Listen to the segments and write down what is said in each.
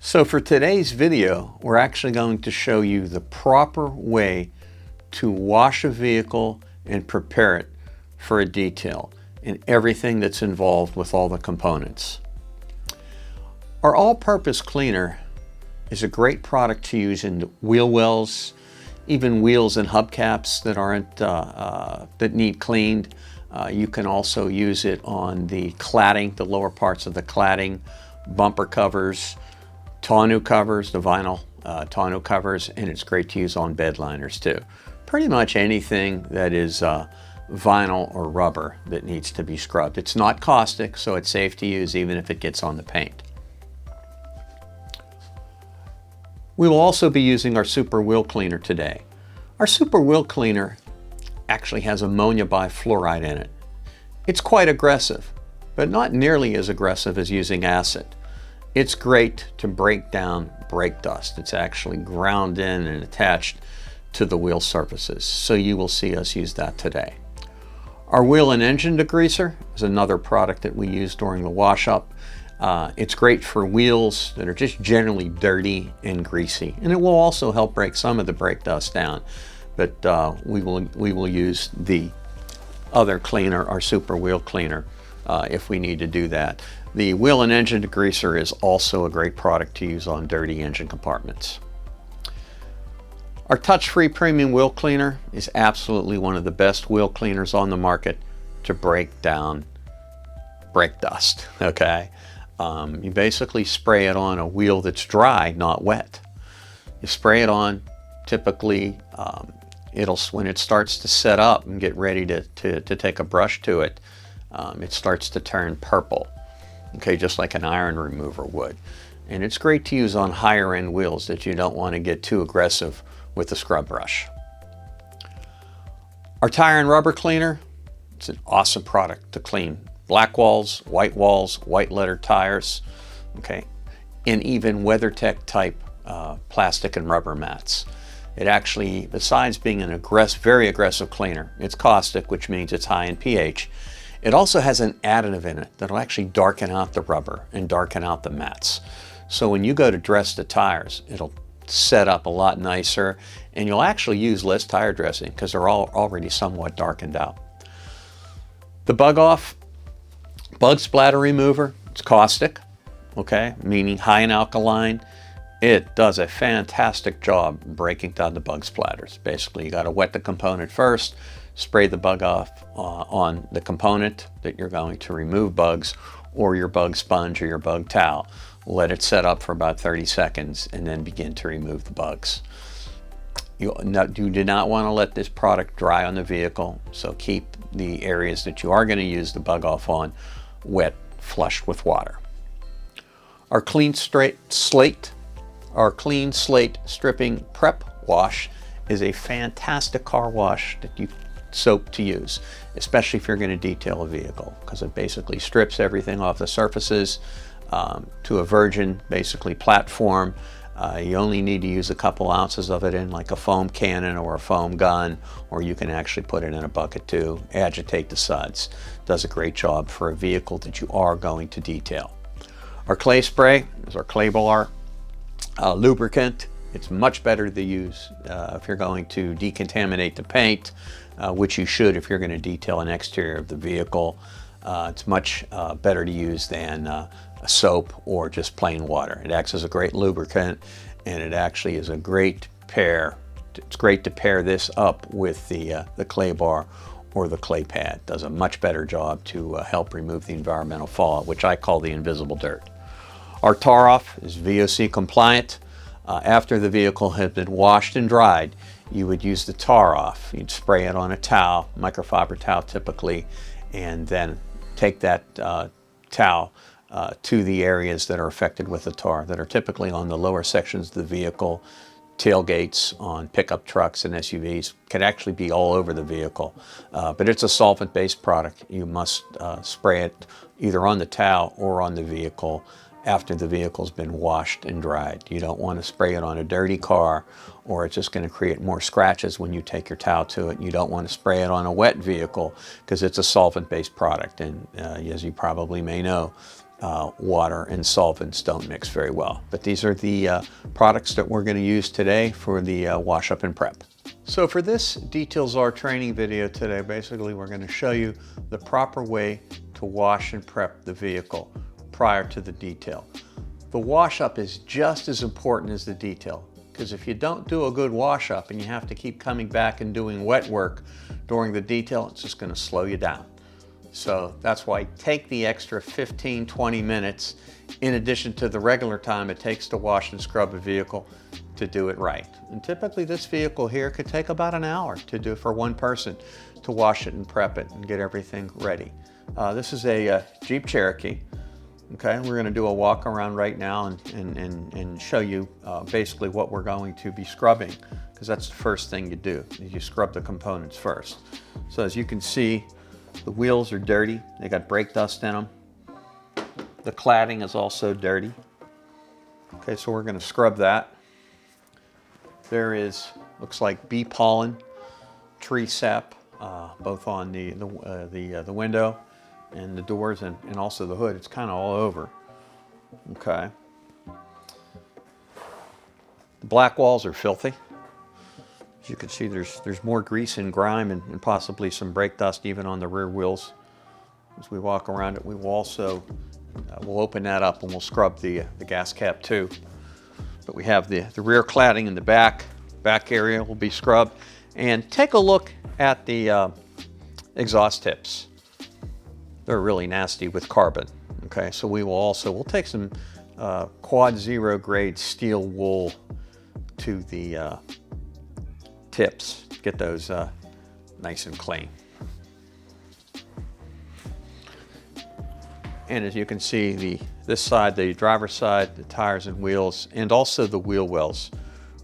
So for today's video, we're actually going to show you the proper way to wash a vehicle and prepare it for a detail and everything that's involved with all the components. Our all-purpose cleaner is a great product to use in wheel wells, even wheels and hubcaps that aren't that need cleaned. You can also use it on the cladding, the lower parts of the cladding, bumper covers, tonneau covers, the vinyl tonneau covers, and it's great to use on bed liners too. Pretty much anything that is vinyl or rubber that needs to be scrubbed. It's not caustic, so it's safe to use even if it gets on the paint. We will also be using our Super Wheel Cleaner today. Our Super Wheel Cleaner actually has ammonia bifluoride in it. It's quite aggressive, but not nearly as aggressive as using acid. It's great to break down brake dust. It's actually ground in and attached to the wheel surfaces, so you will see us use that today. Our wheel and engine degreaser is another product that we use during the wash-up. It's great for wheels that are just generally dirty and greasy, and it will also help break some of the brake dust down. But we will use the other cleaner, our Super Wheel Cleaner, if we need to do that. The wheel and engine degreaser is also a great product to use on dirty engine compartments. Our touch-free premium wheel cleaner is absolutely one of the best wheel cleaners on the market to break down brake dust, okay? You basically spray it on a wheel that's dry, not wet. You spray it on, typically when it starts to set up and get ready to take a brush to it, it starts to turn purple, okay, just like an iron remover would. And it's great to use on higher end wheels that you don't want to get too aggressive with the scrub brush. Our tire and rubber cleaner, it's an awesome product to clean black walls, white letter tires, okay, and even WeatherTech type plastic and rubber mats. It actually, besides being an very aggressive cleaner, it's caustic, which means it's high in pH. It also has an additive in it that'll actually darken out the rubber and darken out the mats. So when you go to dress the tires, it'll set up a lot nicer, and you'll actually use less tire dressing because they're all already somewhat darkened out. The bug splatter remover, it's caustic, okay, meaning high in alkaline. It does a fantastic job breaking down the bug splatters. Basically, you got to wet the component first, spray the bug off on the component that you're going to remove bugs, or your bug sponge or your bug towel. Let it set up for about 30 seconds and then begin to remove the bugs. You do not want to let this product dry on the vehicle, so keep the areas that you are going to use the bug off on wet, flushed with water. Our clean slate stripping prep wash is a fantastic car wash soap to use, especially if you're going to detail a vehicle, because it basically strips everything off the surfaces to a virgin, basically, platform. You only need to use a couple ounces of it in like a foam cannon or a foam gun, or you can actually put it in a bucket too, agitate the suds. Does a great job for a vehicle that you are going to detail. Our clay spray is our clay bar lubricant. It's much better to use if you're going to decontaminate the paint, which you should if you're going to detail an exterior of the vehicle. It's much better to use than a soap or just plain water. It acts as a great lubricant, and it actually is a great pair. It's great to pair this up with the clay bar or the clay pad. It does a much better job to help remove the environmental fallout, which I call the invisible dirt. Our tar off is VOC compliant. After the vehicle has been washed and dried, you would use the tar off. You'd spray it on a towel, microfiber towel typically, and then take that towel to the areas that are affected with the tar, that are typically on the lower sections of the vehicle, tailgates on pickup trucks and SUVs, can actually be all over the vehicle. But it's a solvent-based product. You must spray it either on the towel or on the vehicle after the vehicle's been washed and dried. You don't want to spray it on a dirty car, or it's just going to create more scratches when you take your towel to it. You don't want to spray it on a wet vehicle because it's a solvent-based product, and as you probably may know, water and solvents don't mix very well. But these are the products that we're going to use today for the wash up and prep. So for this Details Are training video today, basically we're going to show you the proper way to wash and prep the vehicle prior to the detail. The wash up is just as important as the detail, because if you don't do a good wash up and you have to keep coming back and doing wet work during the detail, it's just going to slow you down. So that's why take the extra 15-20 minutes in addition to the regular time it takes to wash and scrub a vehicle to do it right. And typically this vehicle here could take about an hour to do for one person to wash it and prep it and get everything ready. This is a Jeep Cherokee. Okay, we're going to do a walk around right now and show you basically what we're going to be scrubbing, because that's the first thing you do, is you scrub the components first. So as you can see, the wheels are dirty. They got brake dust in them. The cladding is also dirty. Okay, so we're going to scrub that. There is, looks like bee pollen, tree sap, both on the window and the doors and also the hood. It's kind of all over. Okay. The black walls are filthy. As you can see, there's more grease and grime and possibly some brake dust even on the rear wheels. As we walk around it, we will also we'll open that up and we'll scrub the gas cap too. But we have the rear cladding in the back area will be scrubbed. And take a look at the exhaust tips. They're really nasty with carbon. Okay, so we'll take some quad 0 grade steel wool to the tips, get those nice and clean. And as you can see, this side, the driver's side, the tires and wheels, and also the wheel wells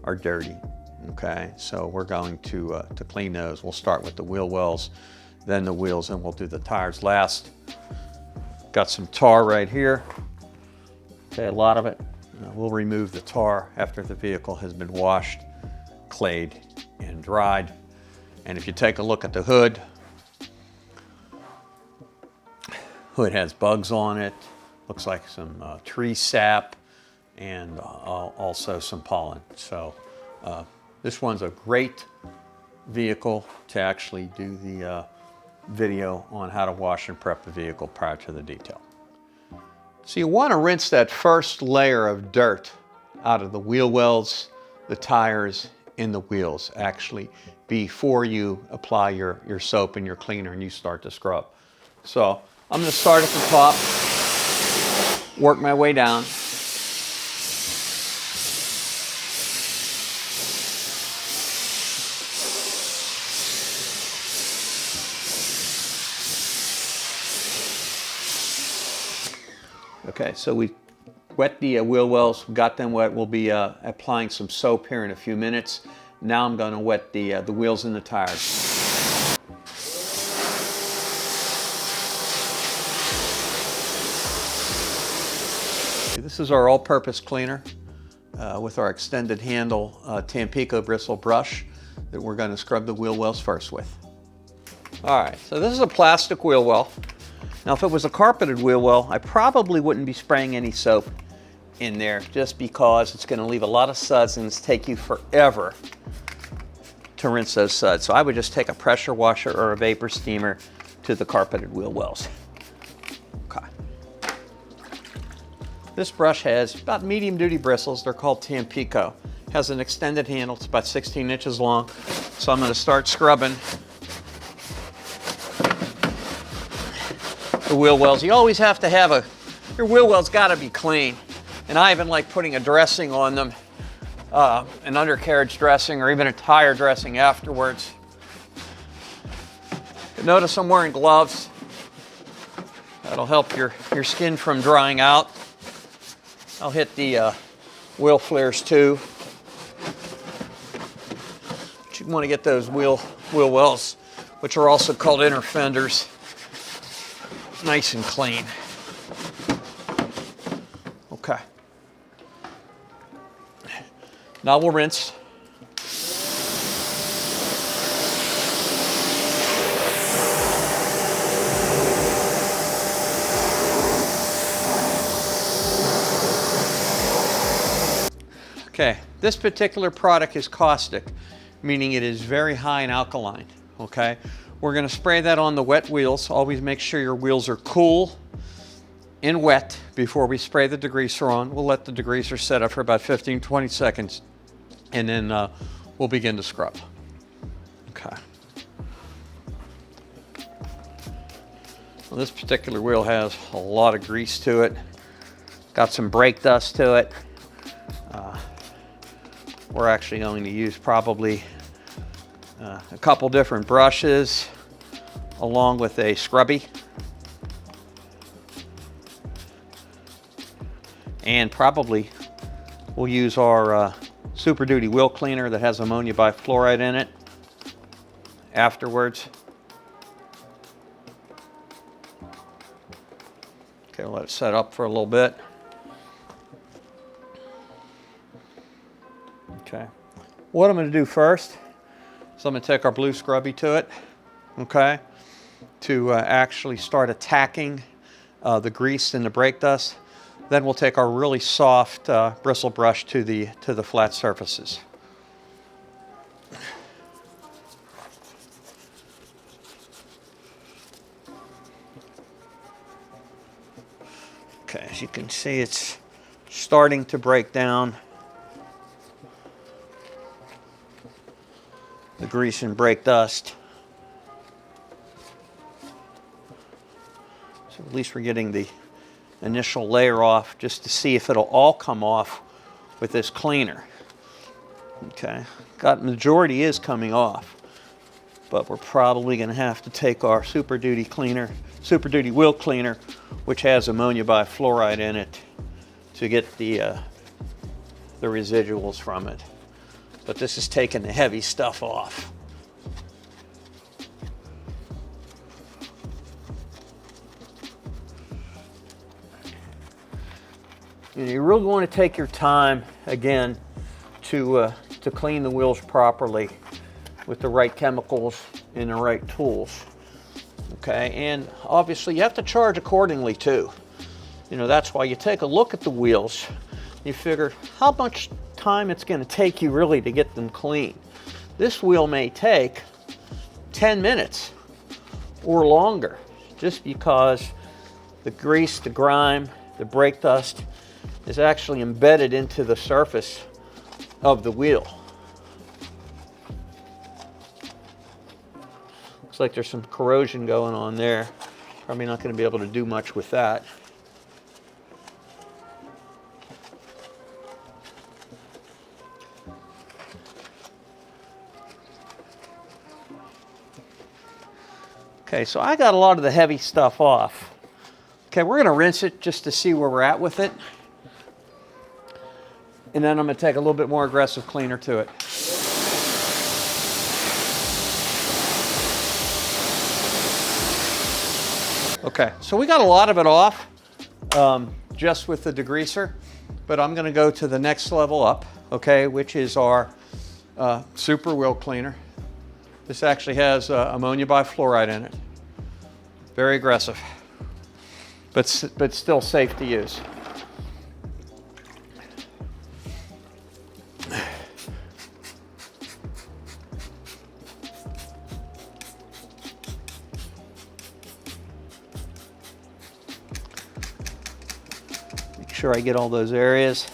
are dirty. Okay, so we're going to clean those. We'll start with the wheel wells, then the wheels, and we'll do the tires last. Got some tar right here. Okay, a lot of it. We'll remove the tar after the vehicle has been washed, clayed, and dried. And if you take a look at the hood, has bugs on it. Looks like some tree sap and also some pollen. So this one's a great vehicle to actually do the video on how to wash and prep the vehicle prior to the detail. So you want to rinse that first layer of dirt out of the wheel wells, the tires, and the wheels actually before you apply your soap and your cleaner and you start to scrub. So I'm going to start at the top, work my way down. Okay, so we wet the wheel wells, got them wet. We'll be applying some soap here in a few minutes. Now I'm going to wet the wheels and the tires. This is our all-purpose cleaner with our extended handle Tampico bristle brush that we're going to scrub the wheel wells first with. All right, so this is a plastic wheel well. Now, if it was a carpeted wheel well, I probably wouldn't be spraying any soap in there just because it's going to leave a lot of suds and it's take you forever to rinse those suds. So I would just take a pressure washer or a vapor steamer to the carpeted wheel wells. Okay. This brush has about medium duty bristles. They're called Tampico. Has an extended handle. It's about 16 inches long. So I'm going to start scrubbing the wheel wells. You always have to have your wheel wells got to be clean. And I even like putting a dressing on them, an undercarriage dressing or even a tire dressing afterwards. But notice I'm wearing gloves. That'll help your skin from drying out. I'll hit the wheel flares too. But you want to get those wheel wells, which are also called inner fenders, nice and clean. Okay. Now we'll rinse. Okay, this particular product is caustic, meaning it is very high in alkaline, okay? We're gonna spray that on the wet wheels. Always make sure your wheels are cool and wet before we spray the degreaser on. We'll let the degreaser set up for about 15-20 seconds, and then we'll begin to scrub. Okay. Well, this particular wheel has a lot of grease to it. Got some brake dust to it. We're actually going to use probably a couple different brushes along with a scrubby. And probably we'll use our Super Duty wheel cleaner that has ammonia bifluoride in it afterwards. Okay, we'll let it set up for a little bit. Okay, what I'm going to do first is I'm going to take our blue scrubby to it, okay, to actually start attacking the grease and the brake dust. Then we'll take our really soft bristle brush to the flat surfaces. Okay, as you can see, it's starting to break down the grease and brake dust. So at least we're getting the initial layer off just to see if it'll all come off with this cleaner. Okay, majority is coming off, but we're probably going to have to take our Super Duty wheel cleaner, which has ammonia bifluoride in it, to get the residuals from it. But this is taking the heavy stuff off. You really want to take your time, again, to clean the wheels properly with the right chemicals and the right tools. Okay, and obviously you have to charge accordingly too. You know, that's why you take a look at the wheels. You figure how much time it's going to take you really to get them clean. This wheel may take 10 minutes or longer, just because the grease, the grime, the brake dust is actually embedded into the surface of the wheel. Looks like there's some corrosion going on there. Probably not going to be able to do much with that. Okay, so I got a lot of the heavy stuff off. Okay, we're going to rinse it just to see where we're at with it. And then I'm going to take a little bit more aggressive cleaner to it. Okay, so we got a lot of it off just with the degreaser, but I'm going to go to the next level up, okay, which is our super wheel cleaner. This actually has ammonia bifluoride in it. Very aggressive, but still safe to use. Make sure I get all those areas.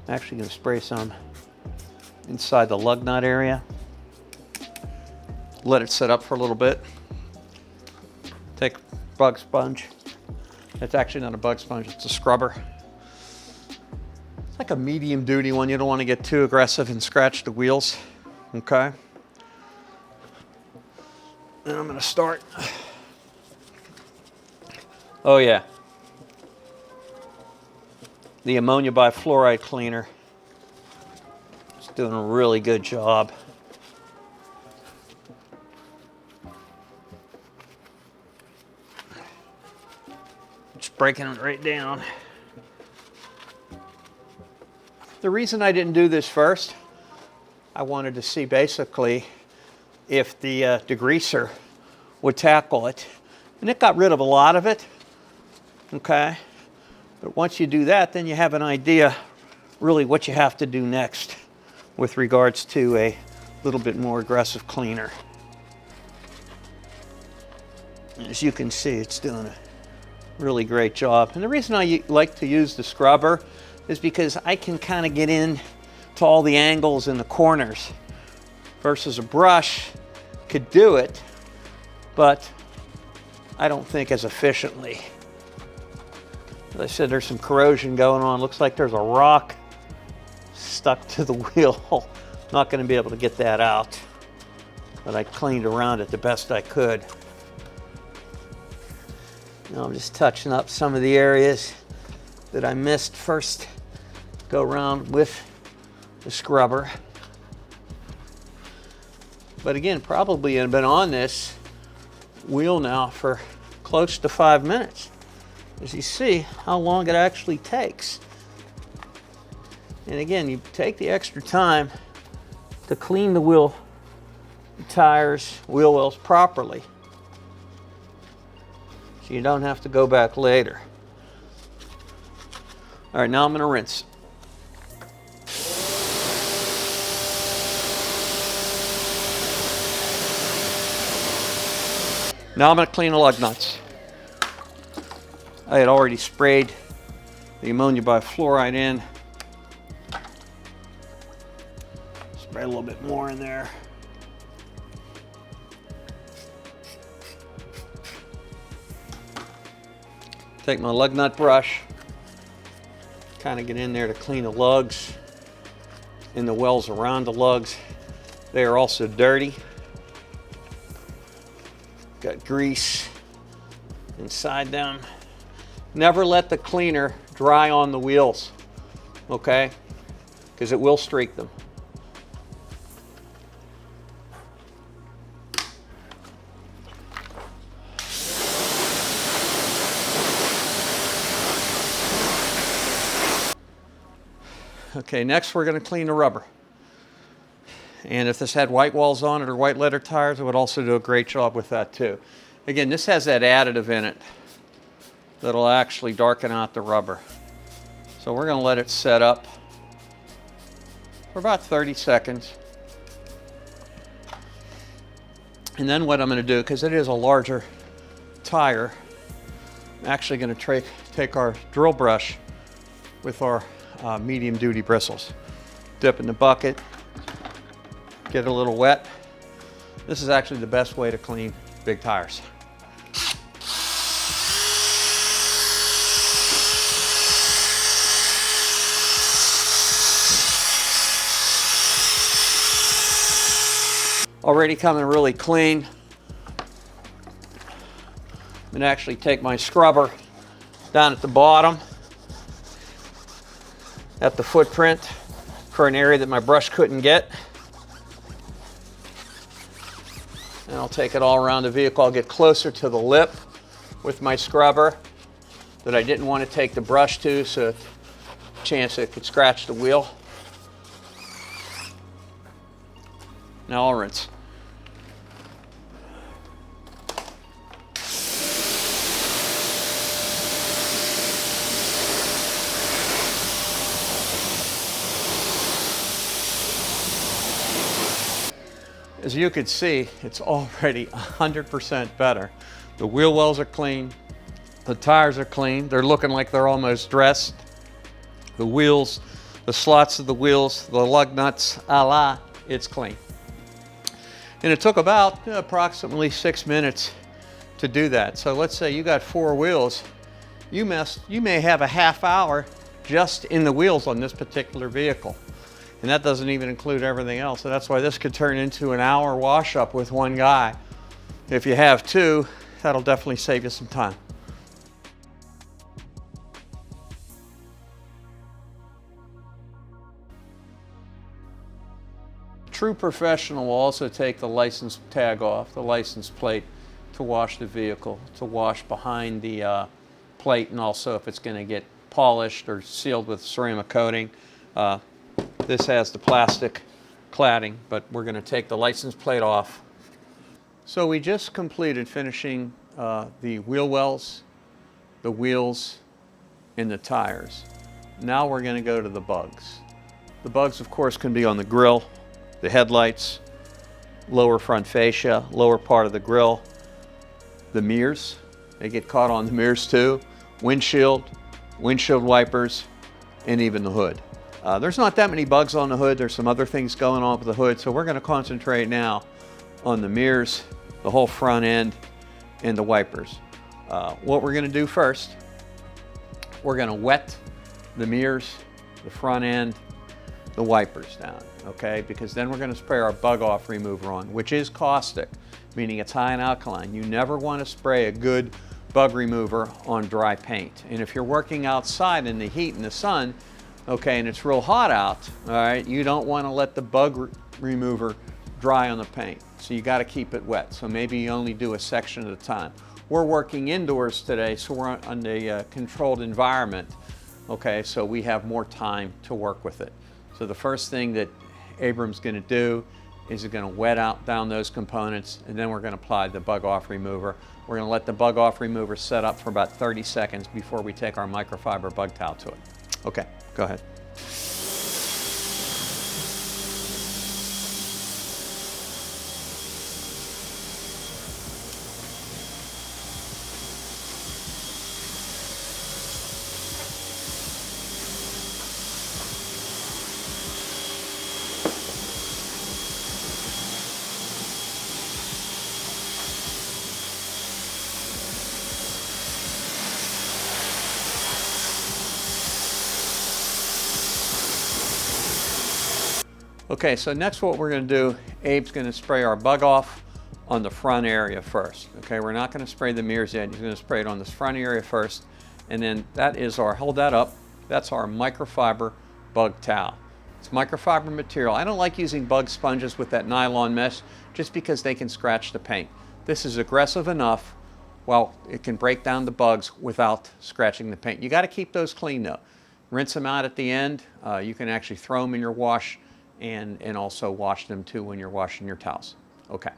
I'm actually going to spray some inside the lug nut area. Let it set up for a little bit. Take a bug sponge. It's actually not a bug sponge, it's a scrubber. It's like a medium duty one. You don't want to get too aggressive and scratch the wheels. Okay. Then I'm going to start. Oh yeah. The ammonia bifluoride cleaner. It's doing a really good job. Breaking it right down. The reason I didn't do this first, I wanted to see basically if the degreaser would tackle it. And it got rid of a lot of it, okay? But once you do that, then you have an idea really what you have to do next with regards to a little bit more aggressive cleaner. As you can see, it's doing a really great job. And the reason I like to use the scrubber is because I can kind of get in to all the angles and the corners, versus a brush could do it, but I don't think as efficiently. As I said, there's some corrosion going on. Looks like there's a rock stuck to the wheel. Not going to be able to get that out, but I cleaned around it the best I could. Now I'm just touching up some of the areas that I missed first go around with the scrubber. But again, probably have been on this wheel now for close to 5 minutes. As you see how long it actually takes. And again, you take the extra time to clean the wheel, tires, wheel wells properly, so you don't have to go back later. All right, now I'm going to rinse. Now I'm going to clean the lug nuts. I had already sprayed the ammonia bifluoride in. Spray a little bit more in there. Take my lug nut brush, kind of get in there to clean the lugs and the wells around the lugs. They are also dirty. Got grease inside them. Never let the cleaner dry on the wheels, okay? Because it will streak them. Okay, next we're going to clean the rubber. And if this had white walls on it or white leather tires, it would also do a great job with that too. Again, this has that additive in it that'll actually darken out the rubber. So we're going to let it set up for about 30 seconds. And then what I'm going to do, because it is a larger tire, I'm actually going to take our drill brush with our medium duty bristles. Dip in the bucket, get it a little wet. This is actually the best way to clean big tires. Already coming really clean. I'm going to actually take my scrubber down at the bottom at the footprint for an area that my brush couldn't get. And I'll take it all around the vehicle. I'll get closer to the lip with my scrubber that I didn't want to take the brush to, so a chance it could scratch the wheel. Now I'll rinse. As you can see, it's already 100% better. The wheel wells are clean, the tires are clean, they're looking like they're almost dressed. The wheels, the slots of the wheels, the lug nuts, it's clean. And it took about approximately 6 minutes to do that. So let's say you got 4 wheels, you may have a half hour just in the wheels on this particular vehicle. And that doesn't even include everything else. So that's why this could turn into an hour wash up with one guy. If you have 2, that'll definitely save you some time. True professional will also take the license tag off, the license plate, to wash the vehicle, to wash behind the plate, and also if it's going to get polished or sealed with ceramic coating. This has the plastic cladding, but we're going to take the license plate off. So we just completed finishing the wheel wells, the wheels, and the tires. Now we're going to go to the bugs. The bugs, of course, can be on the grill, the headlights, lower front fascia, lower part of the grill, the mirrors. They get caught on the mirrors too, windshield wipers, and even the hood. There's not that many bugs on the hood. There's some other things going on with the hood, so we're going to concentrate now on the mirrors, the whole front end, and the wipers. What we're going to do first, we're going to wet the mirrors, the front end, the wipers down, okay? Because then we're going to spray our bug off remover on, which is caustic, meaning it's high in alkaline. You never want to spray a good bug remover on dry paint. And if you're working outside in the heat and the sun, okay, and it's real hot out, all right, you don't want to let the bug remover dry on the paint. So you got to keep it wet. So maybe you only do a section at a time. We're working indoors today, so we're on a controlled environment, okay, so we have more time to work with it. So the first thing that Abram's going to do is he's going to wet down those components, and then we're going to apply the bug off remover. We're going to let the bug off remover set up for about 30 seconds before we take our microfiber bug towel to it. Okay, go ahead. Okay, so next what we're going to do, Abe's going to spray our bug off on the front area first. Okay, we're not going to spray the mirrors yet. He's going to spray it on this front area first. And then that is our, hold that up, that's our microfiber bug towel. It's microfiber material. I don't like using bug sponges with that nylon mesh just because they can scratch the paint. This is aggressive enough, well, it can break down the bugs without scratching the paint. You got to keep those clean though. Rinse them out at the end. You can actually throw them in your wash and also wash them too when you're washing your towels. Okay.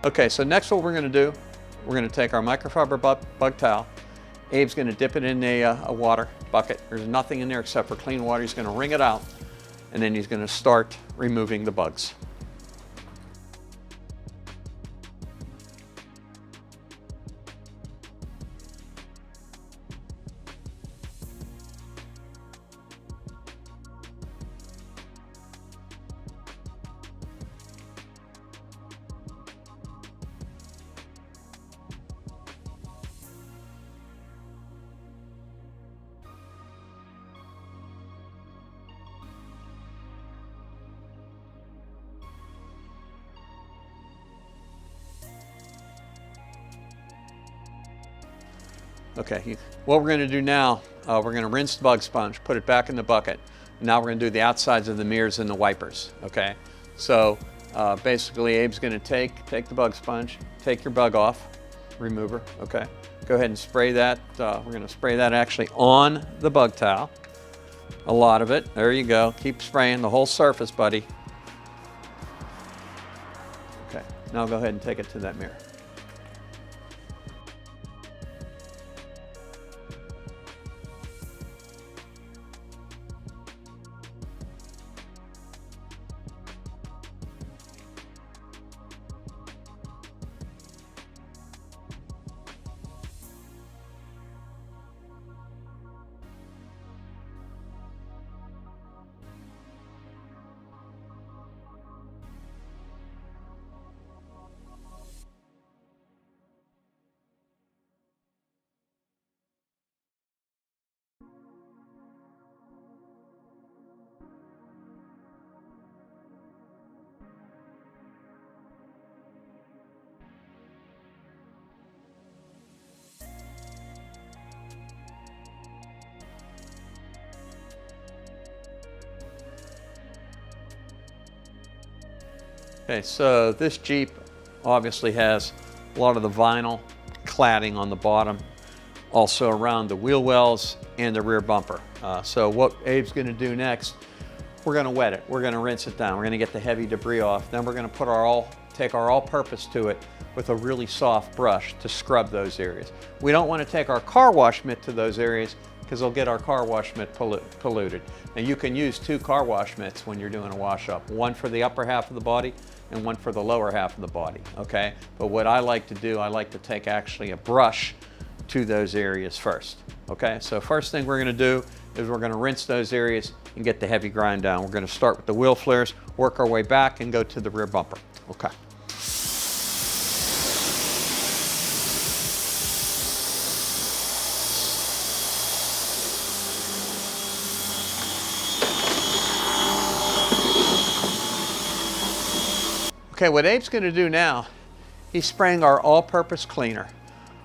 Okay, so next what we're going to do, we're going to take our microfiber bug towel. Abe's going to dip it in a water bucket. There's nothing in there except for clean water. He's going to wring it out, and then he's going to start removing the bugs. Okay, what we're going to do now, we're going to rinse the bug sponge, put it back in the bucket. Now we're going to do the outsides of the mirrors and the wipers, okay? So basically Abe's going to take the bug sponge, take your bug off remover, okay? Go ahead and spray that. We're going to spray that actually on the bug towel. A lot of it. There you go. Keep spraying the whole surface, buddy. Okay, now go ahead and take it to that mirror. Okay, so this Jeep obviously has a lot of the vinyl cladding on the bottom, also around the wheel wells and the rear bumper. So what Abe's going to do next, we're going to wet it. We're going to rinse it down. We're going to get the heavy debris off. Then we're going to put take our all-purpose to it with a really soft brush to scrub those areas. We don't want to take our car wash mitt to those areas because they'll get our car wash mitt polluted. Now you can use 2 car wash mitts when you're doing a wash up, one for the upper half of the body and one for the lower half of the body, okay? But what I like to do, I like to take actually a brush to those areas first, okay? So first thing we're going to do is we're going to rinse those areas and get the heavy grind down. We're going to start with the wheel flares, work our way back and go to the rear bumper, okay? Okay, what Abe's going to do now, he's spraying our all-purpose cleaner,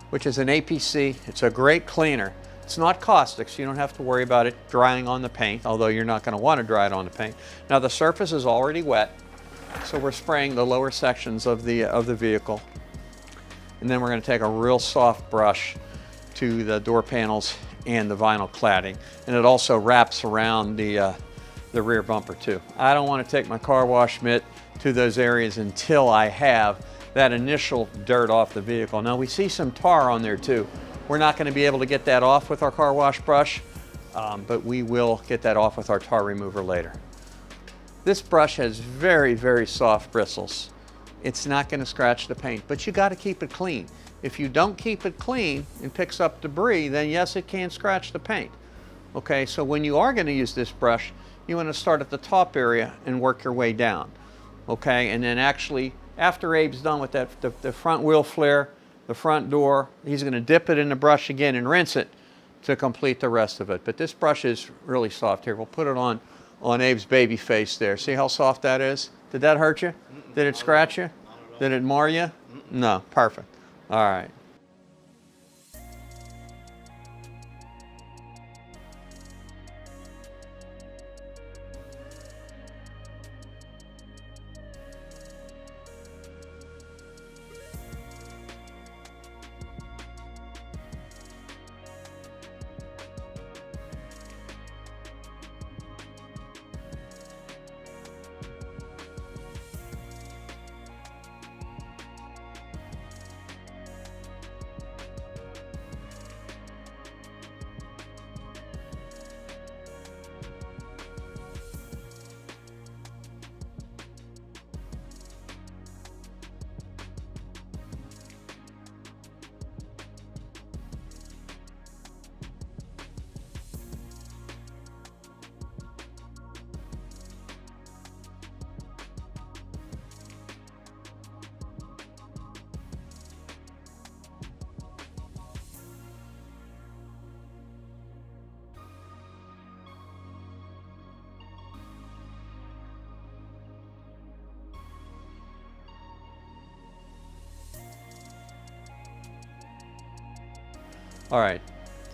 which is an APC. It's a great cleaner. It's not caustic, so you don't have to worry about it drying on the paint, although you're not going to want to dry it on the paint. Now the surface is already wet, so we're spraying the lower sections of the vehicle. And then we're going to take a real soft brush to the door panels and the vinyl cladding. And it also wraps around the rear bumper too. I don't want to take my car wash mitt to those areas until I have that initial dirt off the vehicle. Now we see some tar on there too. We're not going to be able to get that off with our car wash brush, but we will get that off with our tar remover later. This brush has very, very soft bristles. It's not going to scratch the paint, but you got to keep it clean. If you don't keep it clean and picks up debris, then yes, it can scratch the paint. Okay, so when you are going to use this brush, you want to start at the top area and work your way down. Okay, and then actually, after Abe's done with that, the front wheel flare, the front door, he's going to dip it in the brush again and rinse it to complete the rest of it. But this brush is really soft here. We'll put it on Abe's baby face there. See how soft that is? Did that hurt you? Did it scratch you? Did it mar you? No, perfect. All right. All right,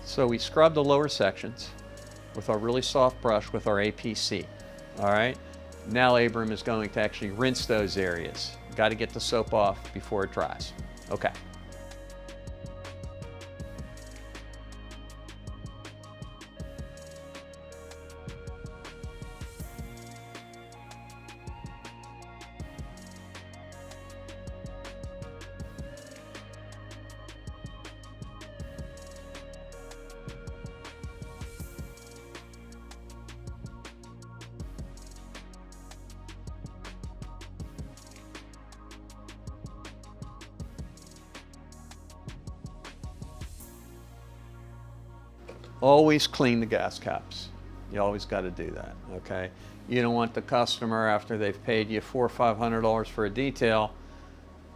so we scrub the lower sections with our really soft brush with our APC. All right, now Abram is going to actually rinse those areas. Got to get the soap off before it dries. Okay. Always clean the gas caps. You always got to do that, okay? You don't want the customer, after they've paid you $400 or $500 for a detail,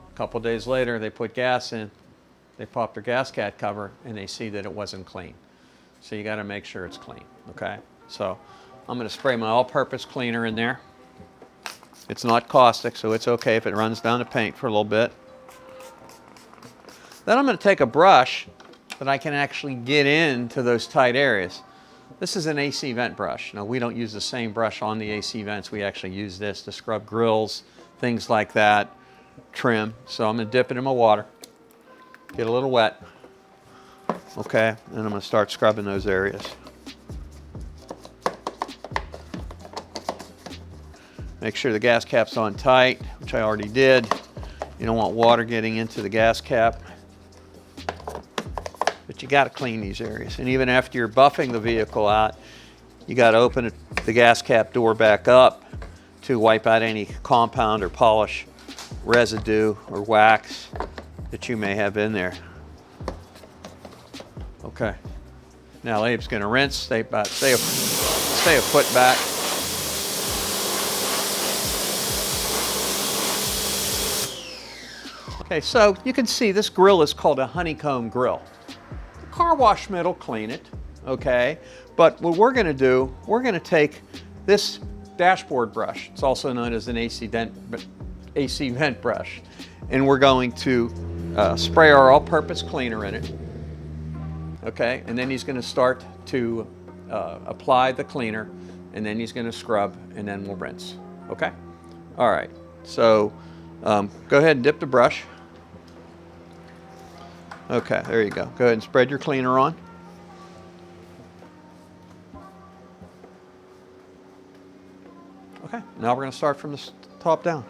a couple days later they put gas in, they pop their gas cap cover and they see that it wasn't clean. So you got to make sure it's clean, okay? So I'm going to spray my all-purpose cleaner in there. It's not caustic, so it's okay if it runs down the paint for a little bit. Then I'm going to take a brush that I can actually get into those tight areas. This is an AC vent brush. Now, we don't use the same brush on the AC vents. We actually use this to scrub grills, things like that, trim. So I'm going to dip it in my water, get a little wet, okay, and I'm going to start scrubbing those areas. Make sure the gas cap's on tight, which I already did. You don't want water getting into the gas cap. But you got to clean these areas. And even after you're buffing the vehicle out, you got to open the gas cap door back up to wipe out any compound or polish residue or wax that you may have in there. Okay. Now Abe's going to rinse, stay a foot back. Okay, so you can see this grill is called a honeycomb grill. The car wash mitt will clean it, okay? But what we're gonna do, we're gonna take this dashboard brush, it's also known as an AC vent brush, and we're going to spray our all-purpose cleaner in it, okay? And then he's gonna start to apply the cleaner, and then he's gonna scrub, and then we'll rinse, okay? All right, so go ahead and dip the brush. Okay, there you go. Go ahead and spread your cleaner on. Okay, now we're going to start from the top down.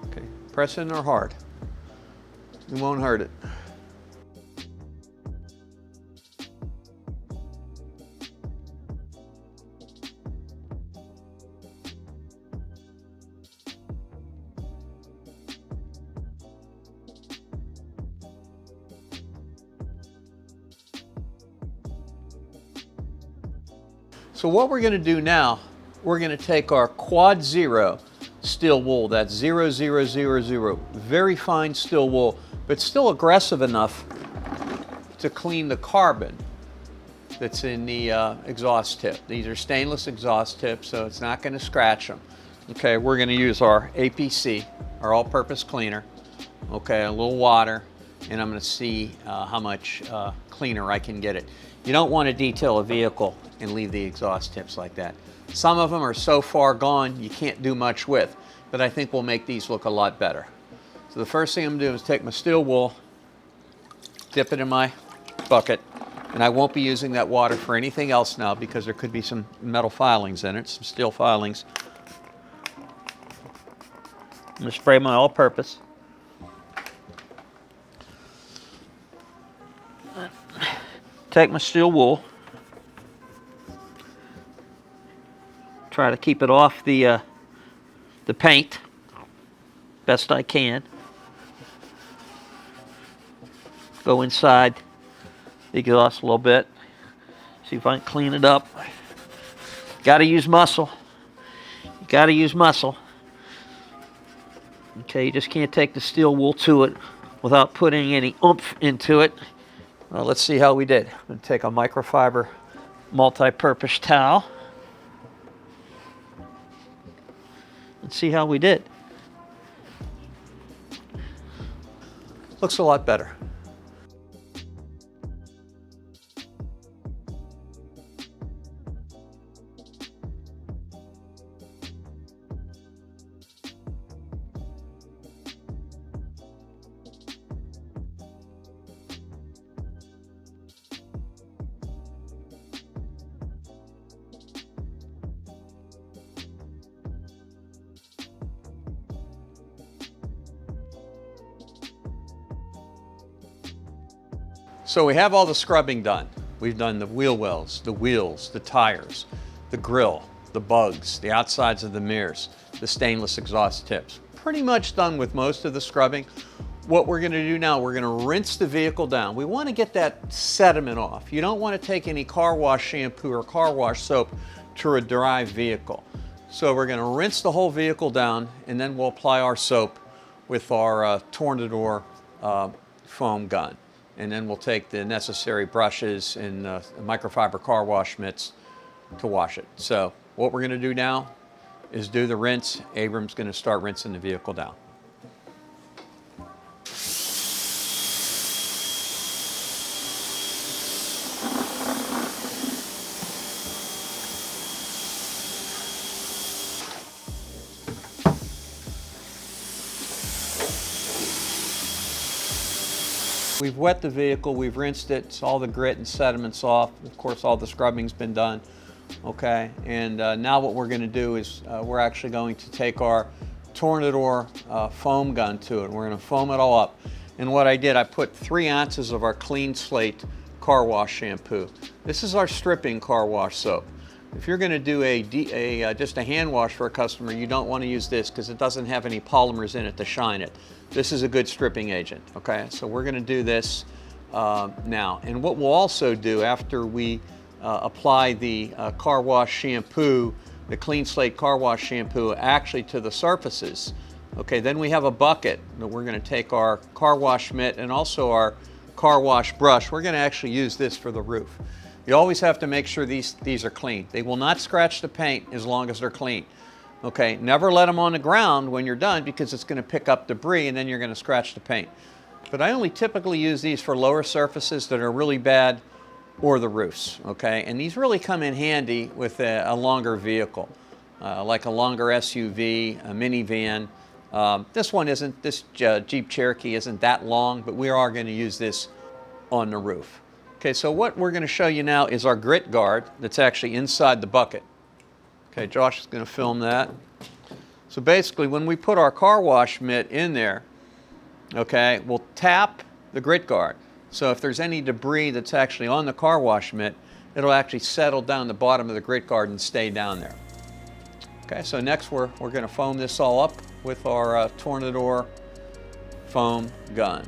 Okay, press in there hard. It won't hurt it. So what we're going to do now, we're going to take our quad 0 steel wool, that's 0000, very fine steel wool, but still aggressive enough to clean the carbon that's in the exhaust tip. These are stainless exhaust tips, so it's not going to scratch them. Okay, we're going to use our APC, our all-purpose cleaner, okay, a little water, and I'm going to see how much cleaner I can get it. You don't want to detail a vehicle and leave the exhaust tips like that. Some of them are so far gone you can't do much with, but I think we'll make these look a lot better. So the first thing I'm going to do is take my steel wool, dip it in my bucket, and I won't be using that water for anything else now because there could be some metal filings in it, some steel filings. I'm going to spray my all-purpose. Take my steel wool, try to keep it off the paint best I can. Go inside the exhaust a little bit, see if I can clean it up. Got to use muscle. You got to use muscle. Okay, you just can't take the steel wool to it without putting any oomph into it. Well, let's see how we did. I'm going to take a microfiber multi-purpose towel and see how we did. Looks a lot better. So we have all the scrubbing done. We've done the wheel wells, the wheels, the tires, the grill, the bugs, the outsides of the mirrors, the stainless exhaust tips. Pretty much done with most of the scrubbing. What we're going to do now, we're going to rinse the vehicle down. We want to get that sediment off. You don't want to take any car wash shampoo or car wash soap to a dry vehicle. So we're going to rinse the whole vehicle down, and then we'll apply our soap with our Tornador foam gun. And then we'll take the necessary brushes and microfiber car wash mitts to wash it. So what we're going to do now is do the rinse. Abram's going to start rinsing the vehicle down. We've wet the vehicle, we've rinsed it, it's all the grit and sediments off. Of course, all the scrubbing's been done. Okay, and now what we're going to do is we're actually going to take our Tornador foam gun to it. We're going to foam it all up. And what I did, I put 3 ounces of our Clean Slate car wash shampoo. This is our stripping car wash soap. If you're going to do just a hand wash for a customer, you don't want to use this because it doesn't have any polymers in it to shine it. This is a good stripping agent. Okay, so we're going to do this now. And what we'll also do after we apply the car wash shampoo, the Clean Slate car wash shampoo, actually to the surfaces. Okay, then we have a bucket that we're going to take our car wash mitt and also our car wash brush. We're going to actually use this for the roof. You always have to make sure these are clean. They will not scratch the paint as long as they're clean. Okay, never let them on the ground when you're done because it's going to pick up debris and then you're going to scratch the paint. But I only typically use these for lower surfaces that are really bad or the roofs, okay? And these really come in handy with a longer vehicle, like a longer SUV, a minivan. This Jeep Cherokee isn't that long, but we are going to use this on the roof. Okay, so what we're going to show you now is our grit guard that's actually inside the bucket. Okay, Josh is going to film that. So basically, when we put our car wash mitt in there, okay, we'll tap the grit guard. So if there's any debris that's actually on the car wash mitt, it'll actually settle down the bottom of the grit guard and stay down there. Okay, so next we're going to foam this all up with our Tornador foam gun.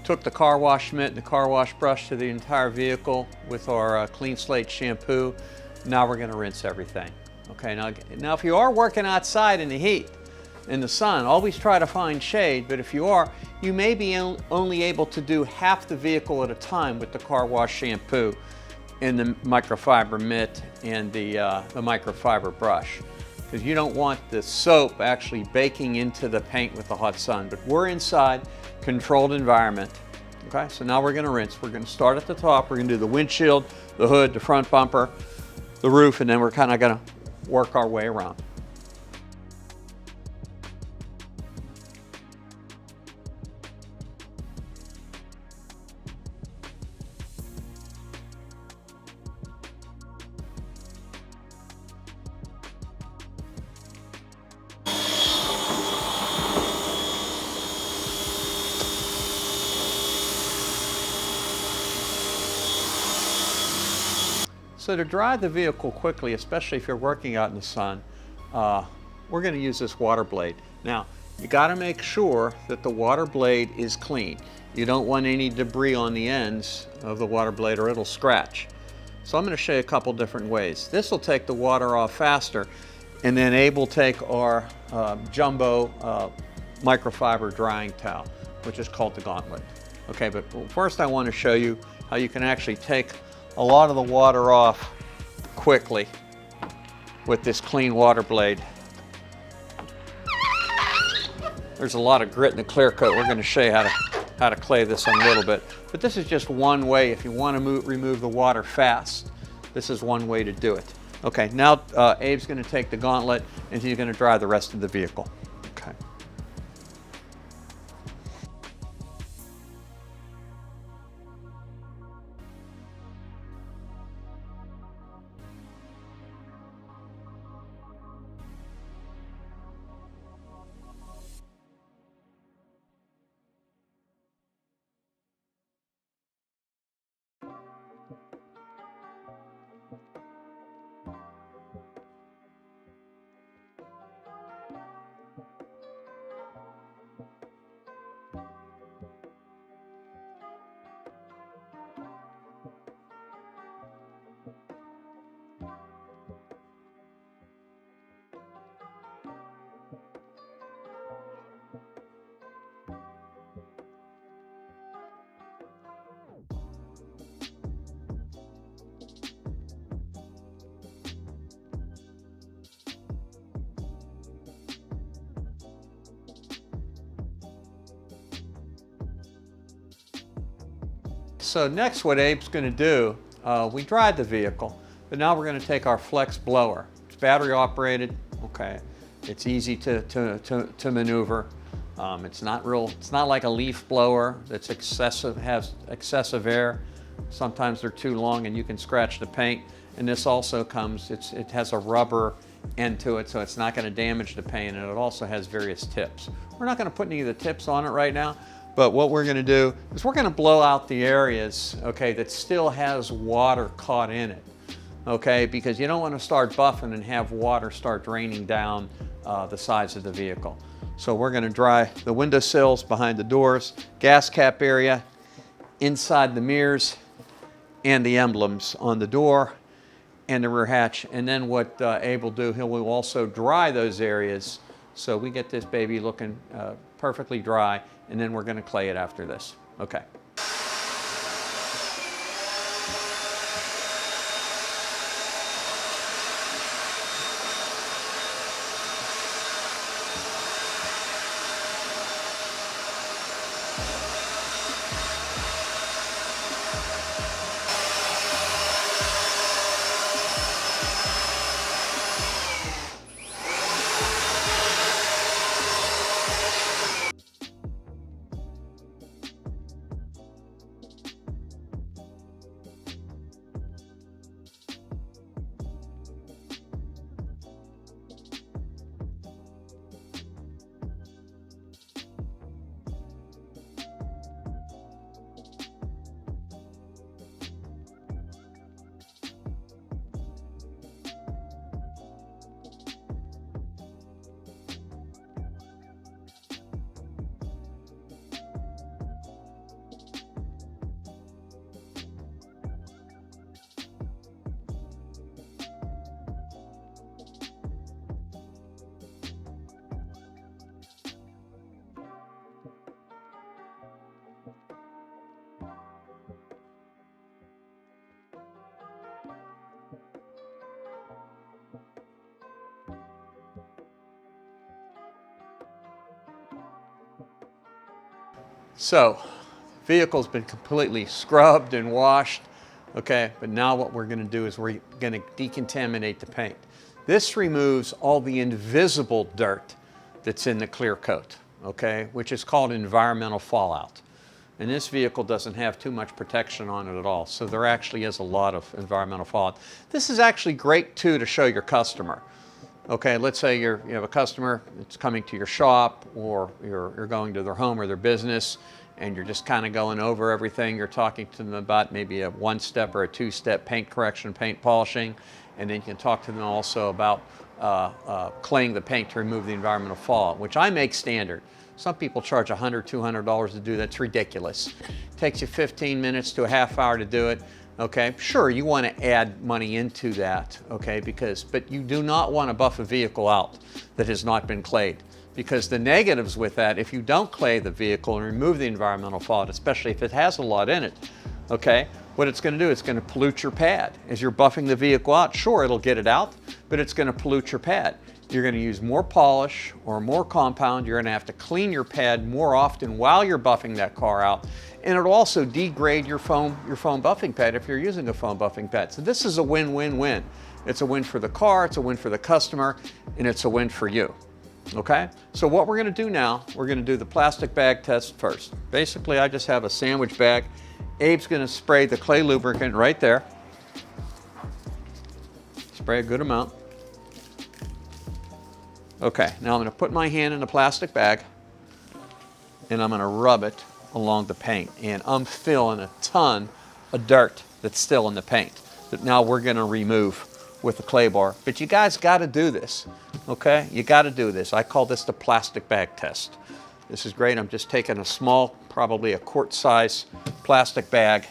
Took the car wash mitt and the car wash brush to the entire vehicle with our Clean Slate shampoo. Now we're going to rinse everything. Okay, now if you are working outside in the heat, in the sun, always try to find shade, but if you are, you may be only able to do half the vehicle at a time with the car wash shampoo and the microfiber mitt and the microfiber brush, because you don't want the soap actually baking into the paint with the hot sun. But we're inside, controlled environment. Okay, so now we're going to rinse. We're going to start at the top. We're going to do the windshield, the hood, the front bumper, the roof, and then we're kind of going to work our way around. So to dry the vehicle quickly, especially if you're working out in the sun, we're going to use this water blade. Now, you got to make sure that the water blade is clean. You don't want any debris on the ends of the water blade or it'll scratch. So I'm going to show you a couple different ways. This will take the water off faster, and then Abe will take our jumbo microfiber drying towel, which is called the Gauntlet. Okay, but first I want to show you how you can actually take a lot of the water off quickly with this clean water blade. There's a lot of grit in the clear coat. We're going to show you how to clay this in a little bit. But this is just one way. If you want to remove the water fast, this is one way to do it. Okay, now Abe's going to take the Gauntlet and he's going to dry the rest of the vehicle. Okay. So next what Abe's going to do, we dried the vehicle, but now we're going to take our flex blower. It's battery operated, okay. It's easy to maneuver. It's not like a leaf blower that's has excessive air. Sometimes they're too long and you can scratch the paint. And this also comes, it has a rubber end to it, so it's not going to damage the paint, and it also has various tips. We're not going to put any of the tips on it right now. But what we're going to do is we're going to blow out the areas, okay, that still has water caught in it, okay, because you don't want to start buffing and have water start draining down the sides of the vehicle. So we're going to dry the windowsills, behind the doors, gas cap area, inside the mirrors, and the emblems on the door and the rear hatch. And then what Abe will do, he will also dry those areas so we get this baby looking perfectly dry, and then we're going to clay it after this. Okay. So, vehicle's been completely scrubbed and washed, okay, but now what we're going to do is we're going to decontaminate the paint. This removes all the invisible dirt that's in the clear coat, okay, which is called environmental fallout. And this vehicle doesn't have too much protection on it at all, so there actually is a lot of environmental fallout. This is actually great too to show your customer. Okay, let's say you have a customer that's coming to your shop, or you're going to their home or their business, and you're just kind of going over everything. You're talking to them about maybe a one-step or a two-step paint correction, paint polishing, and then you can talk to them also about claying the paint to remove the environmental fallout, which I make standard. Some people charge $100, $200 to do that. It's ridiculous. It takes you 15 minutes to a half hour to do it. Okay, sure, you want to add money into that, okay, but you do not want to buff a vehicle out that has not been clayed. Because the negatives with that, if you don't clay the vehicle and remove the environmental fallout, especially if it has a lot in it, okay, what it's going to do, it's going to pollute your pad. As you're buffing the vehicle out, sure, it'll get it out, but it's going to pollute your pad. You're going to use more polish or more compound. You're going to have to clean your pad more often while you're buffing that car out. And it'll also degrade your foam buffing pad if you're using a foam buffing pad. So this is a win-win-win. It's a win for the car, it's a win for the customer, and it's a win for you. Okay? So what we're going to do now, we're going to do the plastic bag test first. Basically, I just have a sandwich bag. Abe's going to spray the clay lubricant right there. Spray a good amount. Okay, now I'm going to put my hand in the plastic bag and I'm going to rub it along the paint. And I'm feeling a ton of dirt that's still in the paint that now we're going to remove with the clay bar. But you guys got to do this, okay? You got to do this. I call this the plastic bag test. This is great. I'm just taking a small, probably a quart size plastic bag,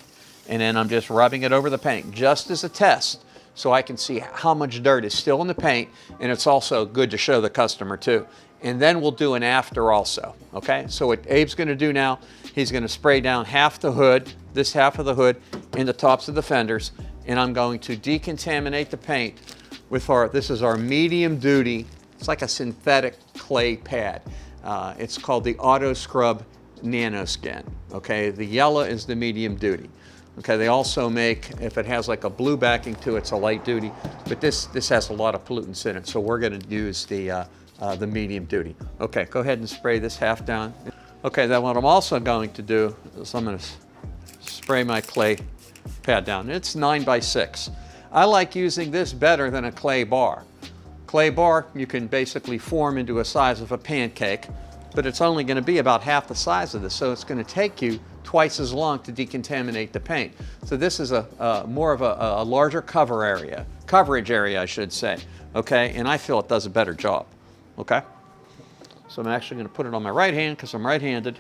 and then I'm just rubbing it over the paint just as a test so I can see how much dirt is still in the paint, and it's also good to show the customer too. And then we'll do an after also, okay? So what Abe's going to do now, he's going to spray down half the hood, this half of the hood, and the tops of the fenders, and I'm going to decontaminate the paint with this is our medium duty, it's like a synthetic clay pad. It's called the Auto Scrub Nano Skin, okay? The yellow is the medium duty. Okay, they also make, if it has like a blue backing to it, it's a light duty, but this has a lot of pollutants in it, so we're going to use the medium duty. Okay, go ahead and spray this half down. Okay, then what I'm also going to do is I'm going to spray my clay pad down. It's 9x6. I like using this better than a clay bar. Clay bar, you can basically form into a size of a pancake, but it's only going to be about half the size of this, so it's going to take you twice as long to decontaminate the paint. So this is more of a larger coverage area, I should say, okay? And I feel it does a better job, okay? So I'm actually going to put it on my right hand because I'm right-handed.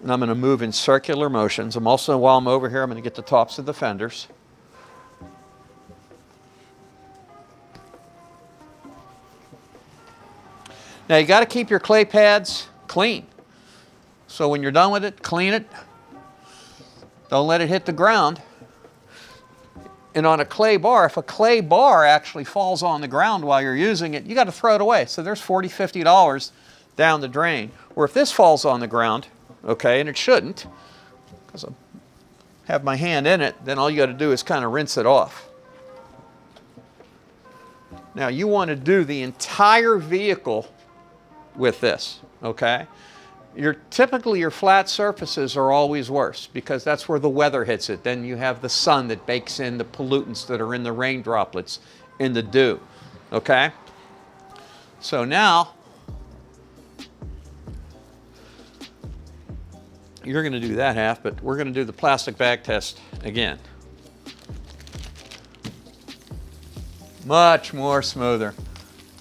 And I'm going to move in circular motions. I'm also, while I'm over here, I'm going to get the tops of the fenders. Now you got to keep your clay pads clean. So when you're done with it, clean it. Don't let it hit the ground. And on a clay bar, if a clay bar actually falls on the ground while you're using it, you got to throw it away. So there's $40, $50 down the drain. Or if this falls on the ground, okay, and it shouldn't, because I have my hand in it, then all you got to do is kind of rinse it off. Now you want to do the entire vehicle with this, okay? Typically your flat surfaces are always worse because that's where the weather hits it. Then you have the sun that bakes in the pollutants that are in the rain droplets, in the dew, okay? So now, you're going to do that half, but we're going to do the plastic bag test again. Much more smoother,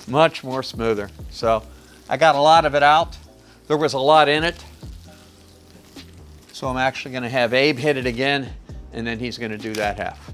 much more smoother. So I got a lot of it out. There was a lot in it. So I'm actually going to have Abe hit it again, and then he's going to do that half.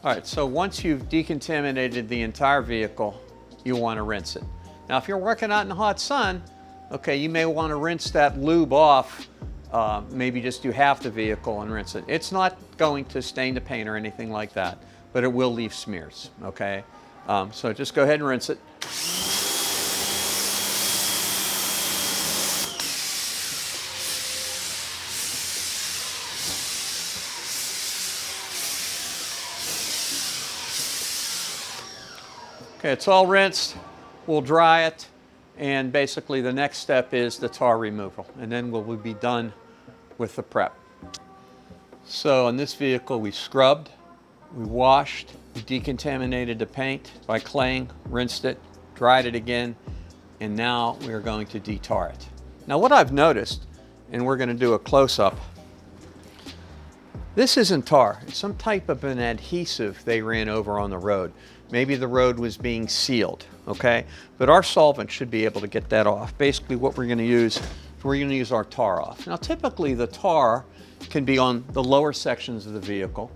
All right, so once you've decontaminated the entire vehicle, you want to rinse it. Now, if you're working out in the hot sun, okay, you may want to rinse that lube off, maybe just do half the vehicle and rinse it. It's not going to stain the paint or anything like that, but it will leave smears, okay? So just go ahead and rinse it. Okay, it's all rinsed. We'll dry it, and basically the next step is the tar removal, and then we'll be done with the prep. So in this vehicle we scrubbed, we washed, we decontaminated the paint by claying, rinsed it, dried it again, and now we are going to detar it. Now what I've noticed, and we're going to do a close-up, this isn't tar. It's some type of an adhesive they ran over on the road. Maybe the road was being sealed, okay? But our solvent should be able to get that off. Basically what we're going to use, our tar off. Now typically the tar can be on the lower sections of the vehicle.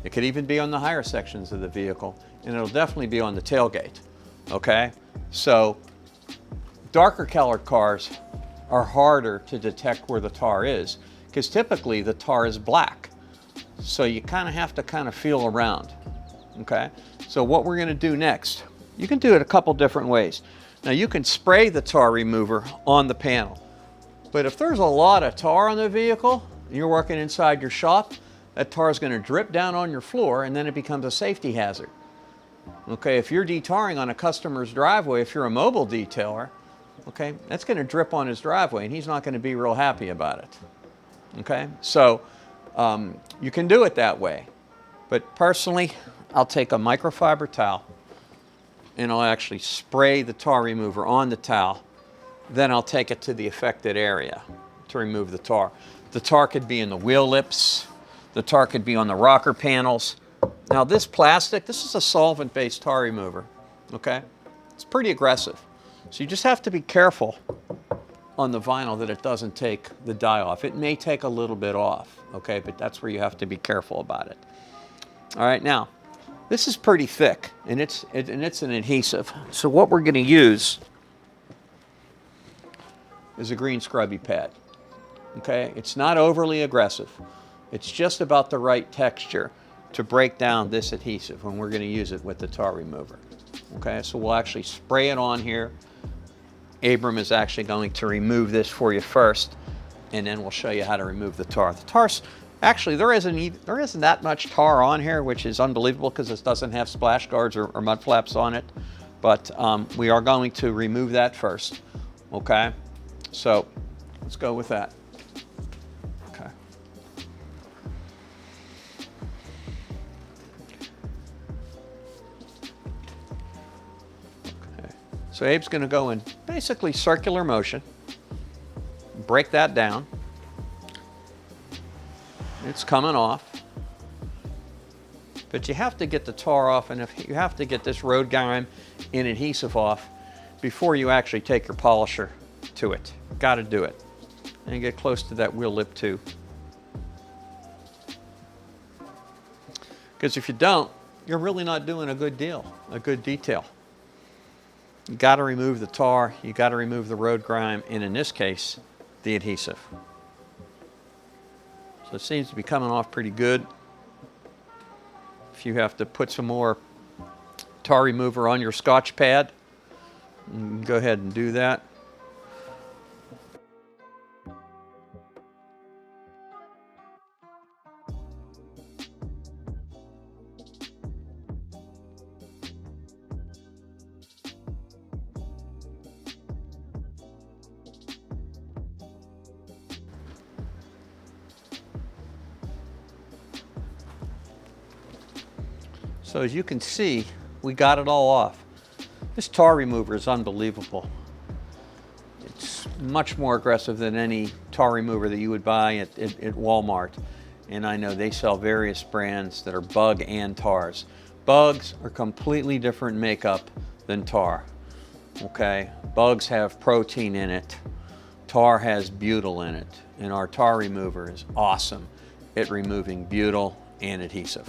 It could even be on the higher sections of the vehicle, and it'll definitely be on the tailgate, okay? So darker colored cars are harder to detect where the tar is because typically the tar is black. So you kind of have to feel around, okay? So what we're going to do next, you can do it a couple different ways. Now you can spray the tar remover on the panel, but if there's a lot of tar on the vehicle, and you're working inside your shop, that tar is going to drip down on your floor and then it becomes a safety hazard. Okay, if you're detarring on a customer's driveway, if you're a mobile detailer, okay, that's going to drip on his driveway and he's not going to be real happy about it. Okay, so you can do it that way, but personally I'll take a microfiber towel and I'll actually spray the tar remover on the towel. Then I'll take it to the affected area to remove the tar. The tar could be in the wheel lips, the tar could be on the rocker panels. Now this plastic, this is a solvent-based tar remover, okay? It's pretty aggressive. So you just have to be careful on the vinyl that it doesn't take the dye off. It may take a little bit off, okay, but that's where you have to be careful about it. All right, now, this is pretty thick, and it's an adhesive. So what we're gonna use is a green scrubby pad, okay? It's not overly aggressive. It's just about the right texture to break down this adhesive when we're gonna use it with the tar remover, okay? So we'll actually spray it on here. Abram is actually going to remove this for you first, and then we'll show you how to remove the tar. The tar's, actually there isn't that much tar on here, which is unbelievable because it doesn't have splash guards or mud flaps on it. But we are going to remove that first, okay? So let's go with that. Okay. So Abe's going to go in basically circular motion, break that down. It's coming off, but you have to get the tar off, and if you have to get this road grime and adhesive off before you actually take your polisher to it. Got to do it, and get close to that wheel lip too. Because if you don't, you're really not doing a good detail. You got to remove the tar, you got to remove the road grime, and in this case, the adhesive. So it seems to be coming off pretty good. If you have to put some more tar remover on your Scotch pad, you can go ahead and do that. So as you can see, we got it all off. This tar remover is unbelievable. It's much more aggressive than any tar remover that you would buy at Walmart. And I know they sell various brands that are bug and tars. Bugs are completely different makeup than tar, okay? Bugs have protein in it. Tar has butyl in it. And our tar remover is awesome at removing butyl and adhesive.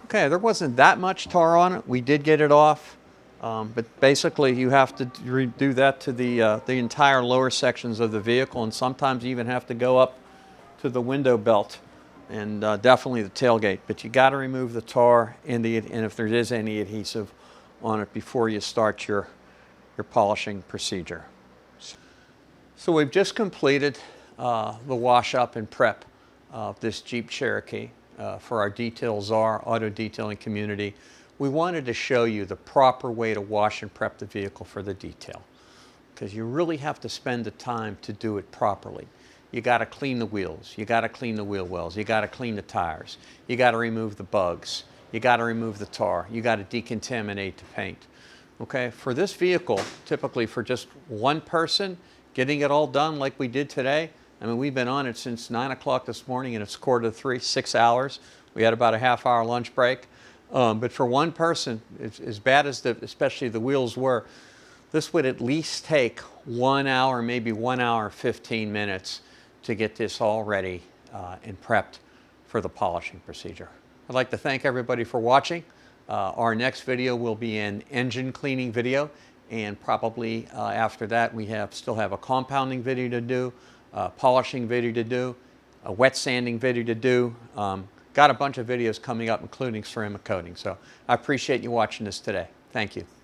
Okay, there wasn't that much tar on it. We did get it off, but basically you have to do that to the entire lower sections of the vehicle, and sometimes you even have to go up to the window belt and definitely the tailgate. But you got to remove the tar and if there is any adhesive on it before you start your polishing procedure. So we've just completed the wash up and prep of this Jeep Cherokee. for our Detail Czar auto detailing community, we wanted to show you the proper way to wash and prep the vehicle for the detail, because you really have to spend the time to do it properly. You got to clean the wheels, you got to clean the wheel wells, you got to clean the tires, you got to remove the bugs, you got to remove the tar, you got to decontaminate the paint. Okay, for this vehicle, typically for just one person, getting it all done like we did today, I mean, we've been on it since 9 o'clock this morning and it's 2:45, 6 hours. We had about a half-hour lunch break. But for one person, as bad as especially the wheels were, this would at least take 1 hour, maybe 1 hour, 15 minutes to get this all ready and prepped for the polishing procedure. I'd like to thank everybody for watching. Our next video will be an engine cleaning video, and probably after that we still have a compounding video to do, a polishing video to do, a wet sanding video to do. Got a bunch of videos coming up, including ceramic coating. So I appreciate you watching this today. Thank you.